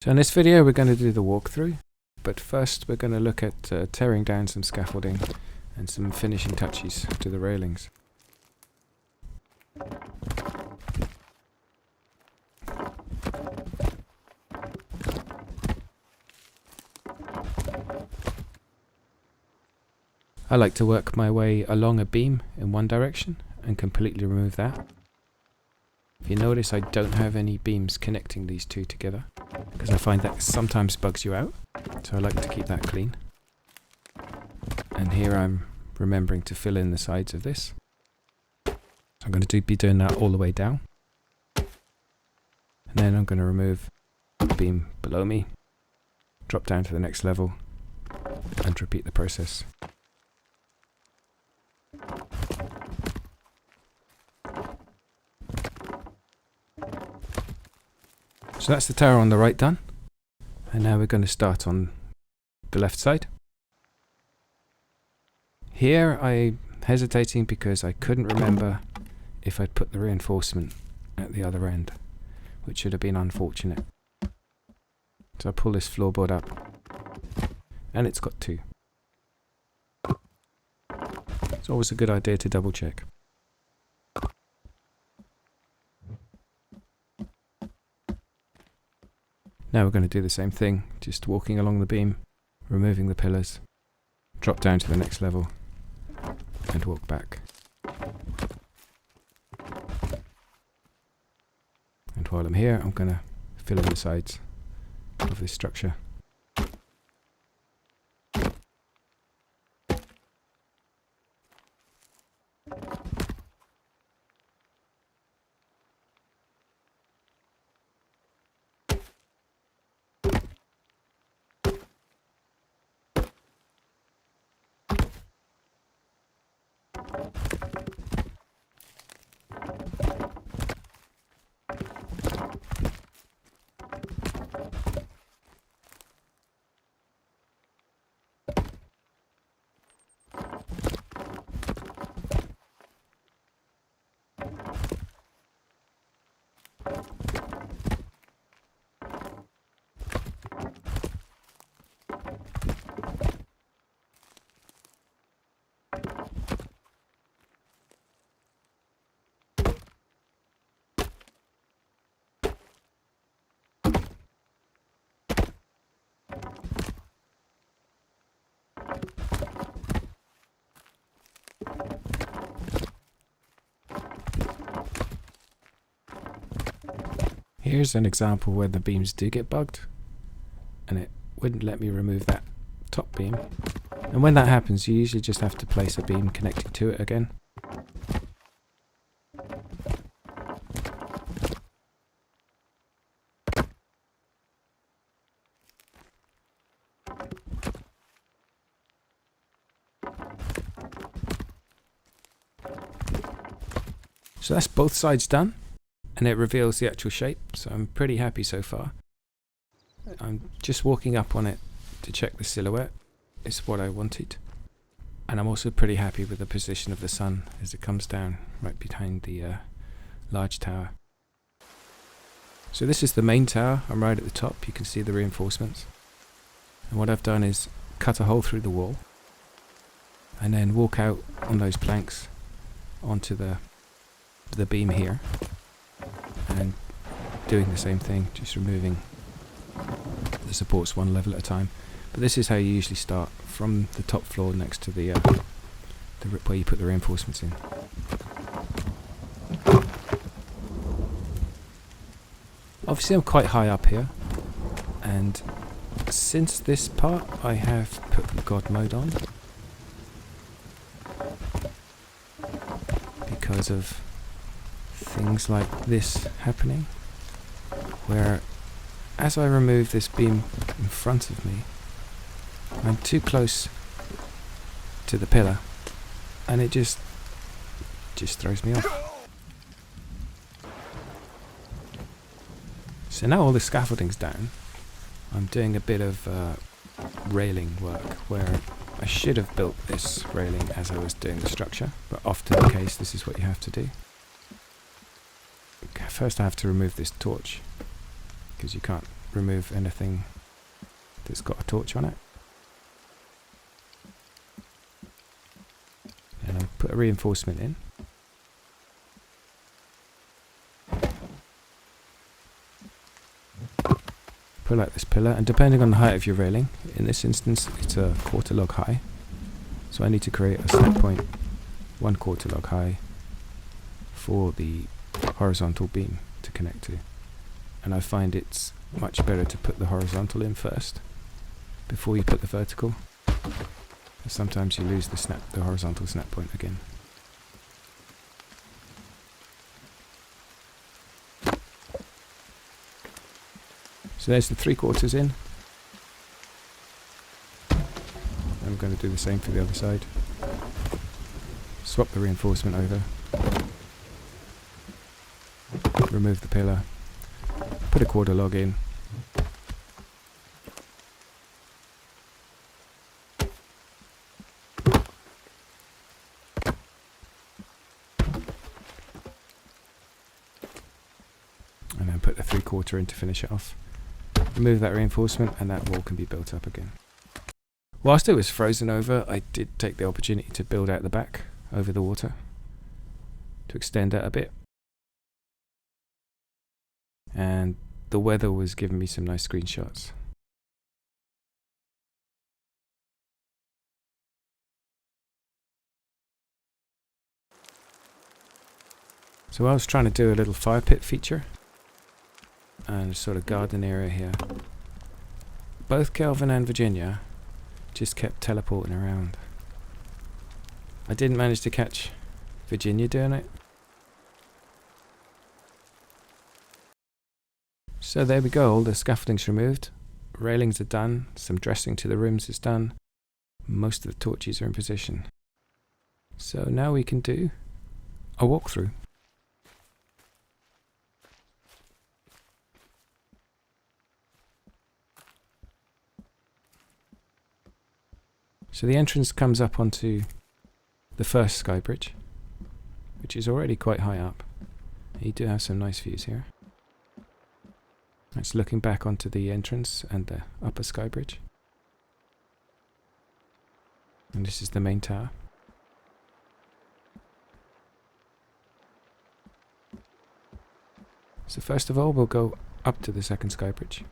So in this video we're going to do the walkthrough, but first we're going to look at tearing down some scaffolding and some finishing touches to the railings. I like to work my way along a beam in one direction and completely remove that. If you notice, I don't have any beams connecting these two together because I find that sometimes bugs you out, so I like to keep that clean. And here I'm remembering to fill in the sides of this. So I'm going to be doing that all the way down. And then I'm going to remove the beam below me, drop down to the next level, and repeat the process. So that's the tower on the right done, and now we're going to start on the left side. Here I'm hesitating because I couldn't remember if I'd put the reinforcement at the other end, which should have been unfortunate. So I pull this floorboard up, and it's got two. It's always a good idea to double check. Now we're going to do the same thing, just walking along the beam, removing the pillars, drop down to the next level, and walk back. And while I'm here, I'm going to fill in the sides of this structure. Here's an example where the beams do get bugged, and it wouldn't let me remove that top beam. And when that happens, you usually just have to place a beam connecting to it again. So that's both sides done, and it reveals the actual shape, so I'm pretty happy so far. I'm just walking up on it to check the silhouette. It's what I wanted. And I'm also pretty happy with the position of the sun as it comes down right behind the large tower. So this is the main tower. I'm right at the top. You can see the reinforcements. And what I've done is cut a hole through the wall and then walk out on those planks onto the beam here, and doing the same thing, just removing the supports one level at a time. But this is how you usually start, from the top floor next to the where you put the reinforcements in. Obviously I'm quite high up here, and since this part I have put God mode on because of things like this happening, where as I remove this beam in front of me, I'm too close to the pillar and it just throws me off. So now all the scaffolding's down, I'm doing a bit of railing work where I should have built this railing as I was doing the structure, but often the case this is what you have to do. First I have to remove this torch, because you can't remove anything that's got a torch on it. And I'll put a reinforcement in. Pull out this pillar, and depending on the height of your railing, in this instance it's a 1/4 log high. So I need to create a snap point 1/4 log high for the horizontal beam to connect to. And I find it's much better to put the horizontal in first before you put the vertical. Sometimes you lose the horizontal snap point again. So there's the 3/4 in. I'm going to do the same for the other side. Swap the reinforcement over. Remove the pillar. Put a 1/4 log in. And then put the 3/4 in to finish it off. Remove that reinforcement and that wall can be built up again. Whilst it was frozen over, I did take the opportunity to build out the back over the water to extend that a bit. And the weather was giving me some nice screenshots. So I was trying to do a little fire pit feature and a sort of garden area here. Both Kelvin and Virginia just kept teleporting around. I didn't manage to catch Virginia doing it. So there we go, all the scaffolding's removed, railings are done, some dressing to the rooms is done, most of the torches are in position. So now we can do a walkthrough. So the entrance comes up onto the first sky bridge, which is already quite high up. You do have some nice views here. That's looking back onto the entrance and the upper sky bridge. And this is the main tower. So first of all, we'll go up to the second sky bridge.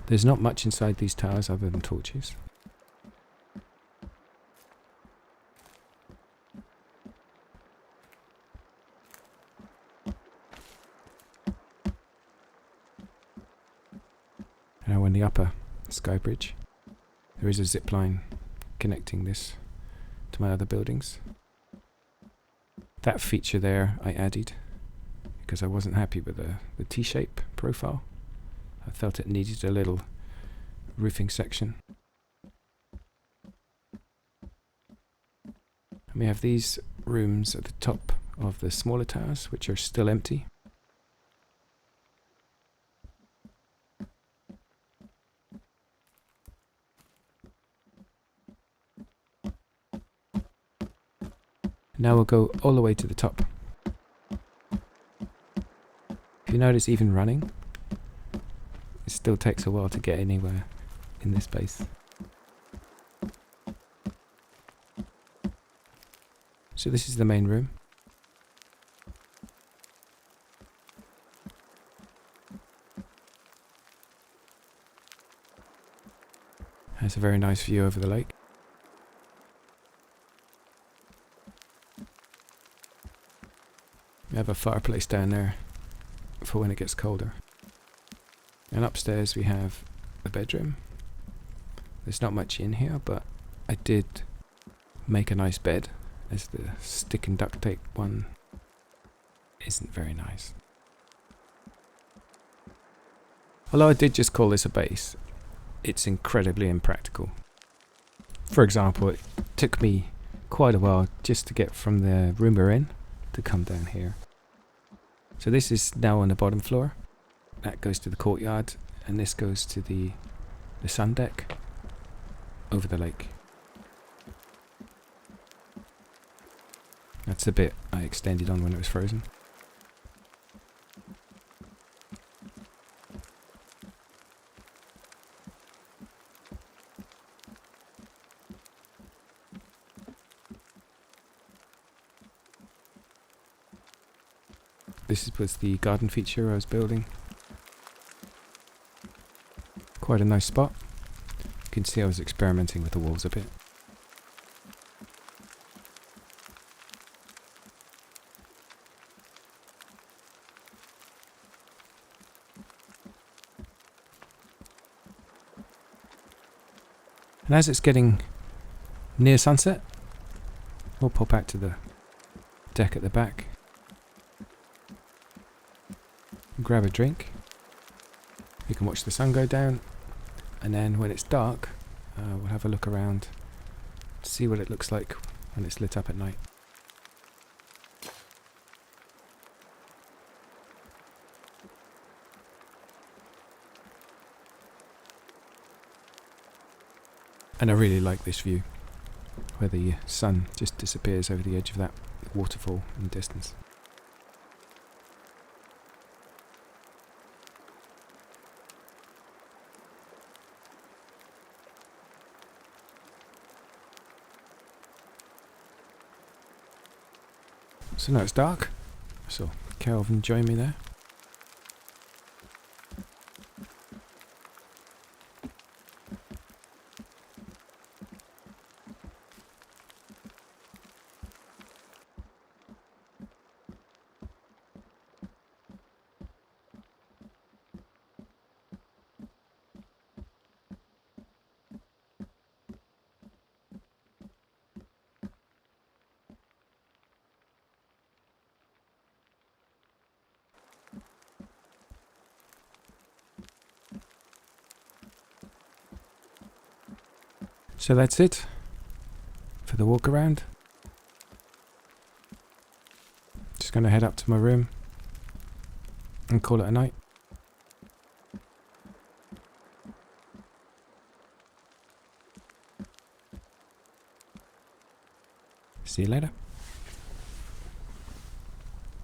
There's not much inside these towers other than torches. Now on the upper sky bridge, there is a zip line connecting this to my other buildings. That feature there I added because I wasn't happy with the T-shape profile. I felt it needed a little roofing section. And we have these rooms at the top of the smaller towers which are still empty. Now we'll go all the way to the top. If you notice, even running, it still takes a while to get anywhere in this base. So this is the main room. Has a very nice view over the lake. We have a fireplace down there for when it gets colder. And upstairs we have a bedroom. There's not much in here, but I did make a nice bed, as the stick and duct tape one isn't very nice. Although I did just call this a base, it's incredibly impractical. For example, it took me quite a while just to get from the room we're in to come down here. So this is now on the bottom floor. That goes to the courtyard, and this goes to the sun deck over the lake. That's the bit I extended on when it was frozen. This was the garden feature I was building. Quite a nice spot. You can see I was experimenting with the walls a bit. And as it's getting near sunset, we'll pop out to the deck at the back, grab a drink. You can watch the sun go down, and then when it's dark, we'll have a look around to see what it looks like when it's lit up at night. And I really like this view, where the sun just disappears over the edge of that waterfall in the distance. So now it's dark. So Kelvin join me there. So that's it for the walk around. Just going to head up to my room and call it a night. See you later.